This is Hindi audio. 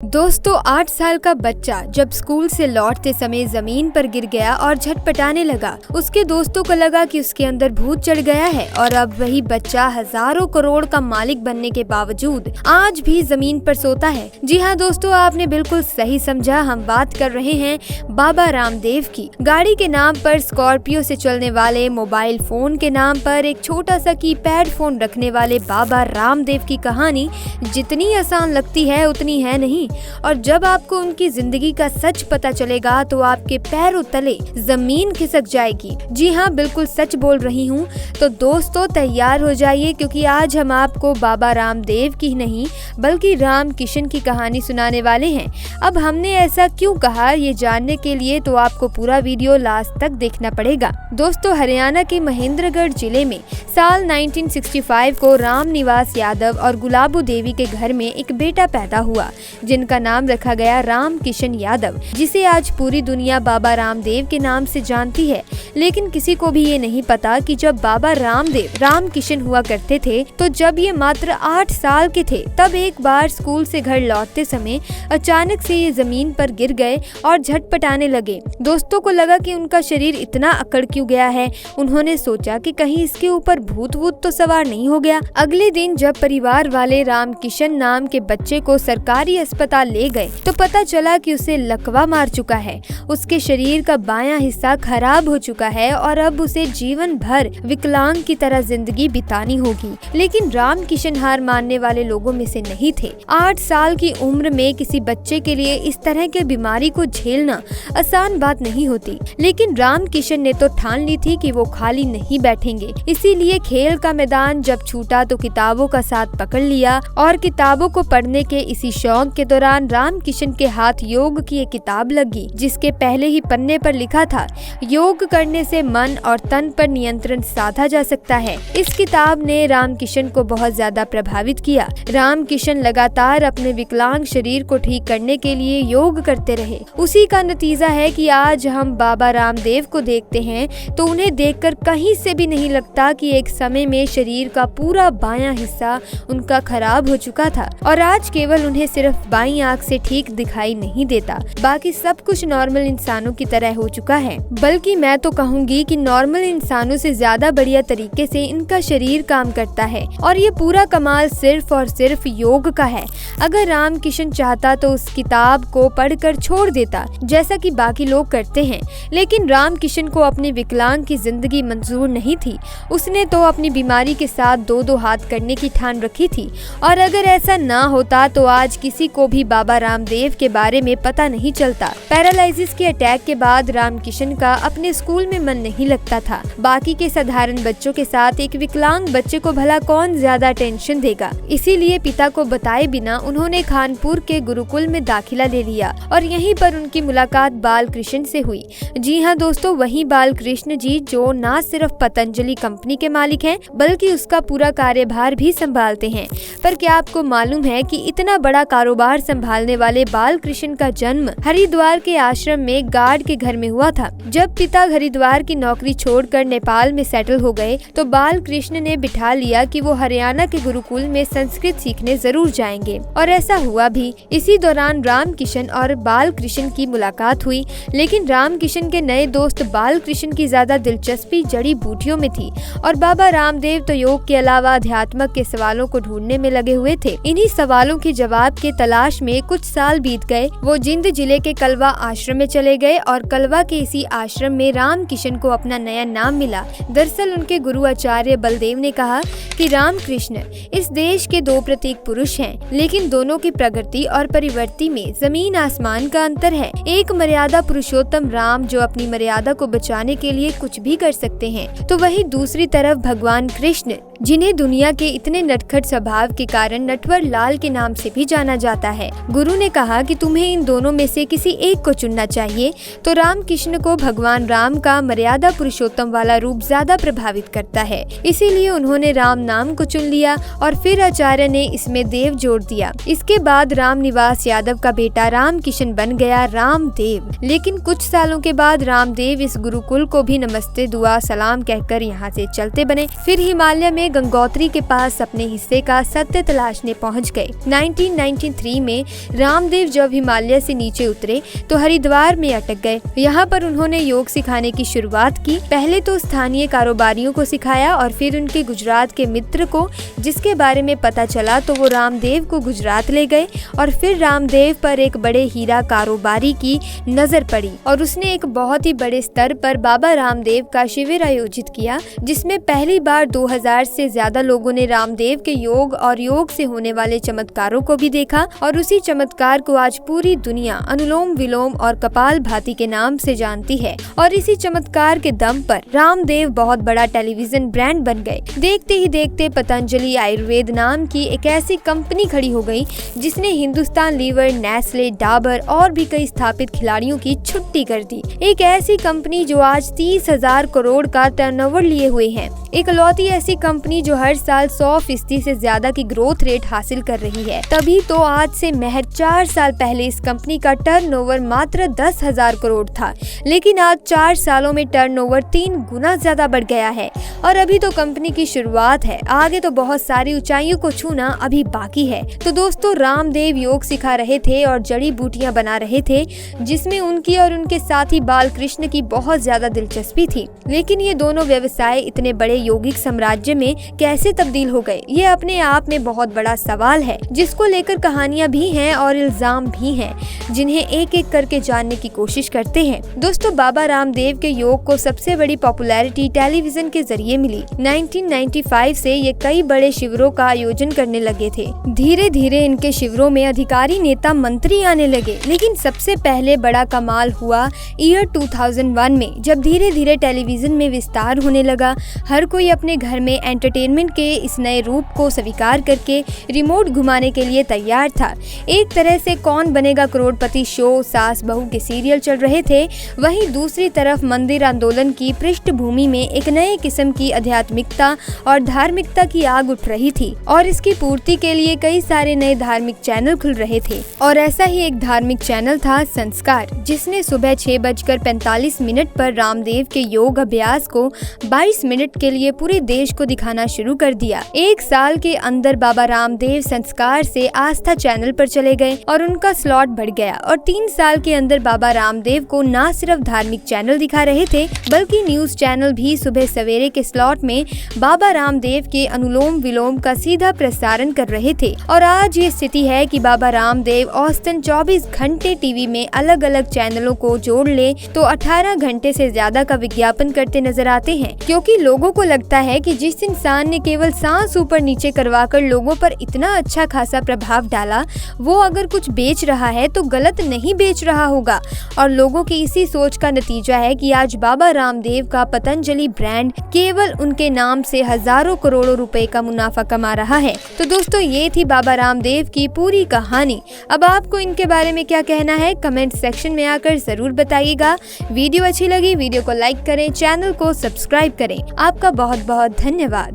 दोस्तों 8 साल का बच्चा जब स्कूल से लौटते समय जमीन पर गिर गया और झटपटाने लगा। उसके दोस्तों को लगा कि उसके अंदर भूत चढ़ गया है और अब वही बच्चा हजारों करोड़ का मालिक बनने के बावजूद आज भी जमीन पर सोता है। जी हाँ दोस्तों, आपने बिल्कुल सही समझा। हम बात कर रहे हैं बाबा रामदेव की। गाड़ी के नाम पर स्कॉर्पियो से चलने वाले, मोबाइल फोन के नाम पर एक छोटा सा कीपैड फोन रखने वाले बाबा रामदेव की कहानी जितनी आसान लगती है उतनी है नहीं। और जब आपको उनकी जिंदगी का सच पता चलेगा तो आपके पैरों तले जमीन खिसक जाएगी। जी हाँ, बिल्कुल सच बोल रही हूँ। तो दोस्तों तैयार हो जाइए, क्योंकि आज हम आपको बाबा रामदेव की नहीं बल्कि राम किशन की कहानी सुनाने वाले हैं। अब हमने ऐसा क्यों कहा, ये जानने के लिए तो आपको पूरा वीडियो लास्ट तक देखना पड़ेगा। दोस्तों हरियाणा के महेंद्रगढ़ जिले में साल 1965 को राम निवास यादव और गुलाबो देवी के घर में एक बेटा पैदा हुआ, जिनका नाम रखा गया राम किशन यादव, जिसे आज पूरी दुनिया बाबा रामदेव के नाम से जानती है। लेकिन किसी को भी ये नहीं पता कि जब बाबा रामदेव राम किशन हुआ करते थे तो जब ये मात्र 8 साल के थे, तब एक बार स्कूल से घर लौटते समय अचानक से ये जमीन पर गिर गए और झटपटाने लगे। दोस्तों को लगा कि उनका शरीर इतना अकड़ क्यों गया है। उन्होंने सोचा कि कहीं इसके ऊपर भूत वूत तो सवार नहीं हो गया। अगले दिन जब परिवार वाले राम किशन नाम के बच्चे को सरकारी अस्पताल ले गए तो पता चला कि उसे लकवा मार चुका है। उसके शरीर का बायां हिस्सा खराब हो चुका है और अब उसे जीवन भर विकलांग की तरह जिंदगी बितानी होगी। लेकिन राम किशन हार मानने वाले लोगों में से नहीं थे। 8 साल की उम्र में किसी बच्चे के लिए इस तरह के बीमारी को झेलना आसान बात नहीं होती। लेकिन राम किशन ने तो ठान ली थी कि वो खाली नहीं बैठेंगे। इसीलिए खेल का मैदान जब छूटा तो किताबों का साथ पकड़ लिया और किताबों को पढ़ने के इसी शौक के दौरान राम किशन के हाथ योग की एक किताब लगी, जिसके पहले ही पन्ने पर लिखा था, योग करने से मन और तन पर नियंत्रण साधा जा सकता है। इस किताब ने राम किशन को बहुत ज्यादा प्रभावित किया। राम किशन लगातार अपने विकलांग शरीर को ठीक करने के लिए योग करते रहे। उसी का नतीजा है कि आज हम बाबा रामदेव को देखते हैं तो उन्हें देखकर कहीं से भी नहीं लगता कि एक समय में शरीर का पूरा बायां हिस्सा उनका खराब हो चुका था और आज केवल उन्हें सिर्फ बाईं आंख से ठीक दिखाई नहीं देता, बाकी सब कुछ नॉर्मल इंसानों की तरह हो चुका है। बल्कि मैं तो कहूँगी कि नॉर्मल इंसानों से ज्यादा बढ़िया तरीके से इनका शरीर काम करता है और ये पूरा कमाल सिर्फ और सिर्फ योग का है। अगर राम किशन चाहता तो उस किताब को पढ़कर छोड़ देता, जैसा कि बाकी लोग करते हैं। लेकिन राम किशन को अपनी विकलांग की जिंदगी मंजूर नहीं थी। उसने तो अपनी बीमारी के साथ 2-2 हाथ करने की ठान रखी थी और अगर ऐसा ना होता तो आज किसी को भी बाबा रामदेव के बारे में पता नहीं चलता। पैरालिसिस के अटैक के बाद राम किशन का अपने स्कूल में मन नहीं लगता था। बाकी के साधारण बच्चों के साथ एक विकलांग बच्चे को भला कौन ज्यादा टेंशन देगा। इसीलिए पिता को बताए बिना उन्होंने कानपुर के गुरुकुल में दाखिला ले लिया और यहीं पर उनकी मुलाकात बाल कृष्ण से हुई। जी हाँ दोस्तों, वही बाल कृष्ण जी जो न सिर्फ पतंजलि कंपनी के मालिक हैं बल्कि उसका पूरा कार्यभार भी संभालते हैं। पर क्या आपको मालूम है कि इतना बड़ा कारोबार संभालने वाले बाल कृष्ण का जन्म हरिद्वार के आश्रम में गार्ड के घर में हुआ था। जब पिता हरिद्वार की नौकरी छोड़कर नेपाल में सेटल हो गए तो बाल कृष्ण ने बिठा लिया कि वो हरियाणा के गुरुकुल में संस्कृत सीखने जरूर जाएंगे और ऐसा हुआ भी। इसी दौरान राम किशन और बाल कृष्ण की मुलाकात हुई। लेकिन राम किशन के नए दोस्त बाल कृष्ण की ज्यादा दिलचस्पी जड़ी बूटियों में थी और बाबा रामदेव तो योग के अलावा अध्यात्म के सवालों को ढूंढने में लगे हुए थे। इन्हीं सवालों के जवाब के तलाश में कुछ साल बीत गए। वो जिंद जिले के कलवा आश्रम में चले गए और कलवा के इसी आश्रम में राम किशन को अपना नया नाम मिला। दरअसल उनके गुरु आचार्य बलदेव ने कहा कि राम कृष्ण इस देश के 2 प्रतीक पुरुष हैं, लेकिन दोनों की प्रगति और परिवर्ति में जमीन आसमान का अंतर है। एक मर्यादा पुरुषोत्तम राम जो अपनी मर्यादा को बचाने के लिए कुछ भी कर सकते हैं, तो वही दूसरी तरफ भगवान कृष्ण जिन्हें दुनिया के इतने नटखट स्वभाव के कारण नटवर लाल के नाम से भी जाना जाता है। गुरु ने कहा कि तुम्हें इन दोनों में से किसी एक को चुनना चाहिए। तो राम कृष्ण को भगवान राम का मर्यादा पुरुषोत्तम वाला रूप ज्यादा प्रभावित करता है, इसीलिए उन्होंने राम नाम को चुन लिया और फिर आचार्य ने इसमें देव जोड़ दिया। इसके बाद राम निवास यादव का बेटा राम किशन बन गया रामदेव। लेकिन कुछ सालों के बाद रामदेव इस गुरुकुल को भी नमस्ते दुआ सलाम कहकर यहाँ से चलते बने। फिर हिमालय में में गंगोत्री के पास अपने हिस्से का सत्य तलाशने पहुंच गए। 1993 में रामदेव जब हिमालय से नीचे उतरे तो हरिद्वार में अटक गए। यहाँ पर उन्होंने योग सिखाने की शुरुआत की। पहले तो स्थानीय कारोबारियों को सिखाया और फिर उनके गुजरात के मित्र को जिसके बारे में पता चला तो वो रामदेव को गुजरात ले गए और फिर रामदेव पर एक बड़े हीरा कारोबारी की नजर पड़ी और उसने एक बहुत ही बड़े स्तर पर बाबा रामदेव का शिविर आयोजित किया, जिसमें पहली बार 2000 से ज्यादा लोगों ने रामदेव के योग और योग से होने वाले चमत्कारों को भी देखा और उसी चमत्कार को आज पूरी दुनिया अनुलोम विलोम और कपालभाति के नाम से जानती है। और इसी चमत्कार के दम पर रामदेव बहुत बड़ा टेलीविजन ब्रांड बन गए। देखते ही देखते पतंजलि आयुर्वेद नाम की एक ऐसी कंपनी खड़ी हो गई जिसने हिंदुस्तान लीवर, नेस्ले, डाबर और भी कई स्थापित खिलाड़ियों की छुट्टी कर दी। एक ऐसी कंपनी जो आज 30,000 करोड़ का टर्नओवर लिए हुए है। इकलौती ऐसी कंपनी जो हर साल 100% से ज्यादा की ग्रोथ रेट हासिल कर रही है। तभी तो आज से महज 4 साल पहले इस कंपनी का टर्नओवर मात्र 10,000 करोड़ था, लेकिन आज 4 सालों में टर्नओवर 3 गुना ज्यादा बढ़ गया है। और अभी तो कंपनी की शुरुआत है, आगे तो बहुत सारी ऊंचाइयों को छूना अभी बाकी है। तो दोस्तों, रामदेव योग सिखा रहे थे और जड़ी बूटियां बना रहे थे, जिसमें उनकी और उनके साथी बालकृष्ण की बहुत ज्यादा दिलचस्पी थी। लेकिन ये दोनों व्यवसाय इतने बड़े यौगिक साम्राज्य में कैसे तब्दील हो गए, ये अपने आप में बहुत बड़ा सवाल है, जिसको लेकर कहानियां भी हैं और इल्जाम भी हैं, जिन्हें एक एक करके जानने की कोशिश करते हैं। दोस्तों, बाबा रामदेव के योग को सबसे बड़ी पॉपुलैरिटी टेलीविजन के जरिए मिली। 1995 से ये कई बड़े शिविरों का आयोजन करने लगे थे। धीरे धीरे इनके शिविरों में अधिकारी, नेता, मंत्री आने लगे। लेकिन सबसे पहले बड़ा कमाल हुआ ईयर 2001 में, जब धीरे धीरे टेलीविजन में विस्तार होने लगा। हर कोई अपने घर में एंटरटेनमेंट के इस नए रूप को स्वीकार करके रिमोट घुमाने के लिए तैयार था। एक तरह से कौन बनेगा करोड़पति शो, सास बहू के सीरियल चल रहे थे, वहीं दूसरी तरफ मंदिर आंदोलन की पृष्ठभूमि में एक नए किस्म की आध्यात्मिकता और धार्मिकता की आग उठ रही थी और इसकी पूर्ति के लिए कई सारे नए धार्मिक चैनल खुल रहे थे। और ऐसा ही एक धार्मिक चैनल था संस्कार, जिसने सुबह 6:45 पर रामदेव के योग अभ्यास को 22 मिनट के लिए पूरे देश को दिखाना शुरू कर दिया। 1 साल के अंदर बाबा रामदेव संस्कार से आस्था चैनल पर चले गए और उनका स्लॉट बढ़ गया और 3 साल के अंदर बाबा रामदेव को न सिर्फ धार्मिक चैनल दिखा रहे थे, बल्कि न्यूज चैनल भी सुबह सवेरे के स्लॉट में बाबा रामदेव के अनुलोम विलोम का सीधा प्रसारण कर रहे थे। और आज ये स्थिति है कि बाबा रामदेव औसतन 24 घंटे टीवी में अलग अलग चैनलों को जोड़ ले तो 18 घंटे से ज्यादा का विज्ञापन करते नजर आते हैं, क्योंकि लोगों को लगता है कि जिस इंसान ने केवल सांस ऊपर नीचे करवाकर लोगों पर इतना अच्छा खासा प्रभाव डाला, वो अगर कुछ बेच रहा है तो गलत नहीं बेच रहा होगा। और लोगों की इसी सोच का नतीजा है कि आज बाबा रामदेव का पतंजलि ब्रांड केवल उनके नाम से हजारों करोड़ों रुपए का मुनाफा कमा रहा है। तो दोस्तों, ये थी बाबा रामदेव की पूरी कहानी। अब आपको इनके बारे में क्या कहना है, कमेंट सेक्शन में आकर जरूर बताइएगा। वीडियो अच्छी लगी, वीडियो को लाइक करें, चैनल को सब्सक्राइब करें। आपका बहुत बहुत धन्यवाद।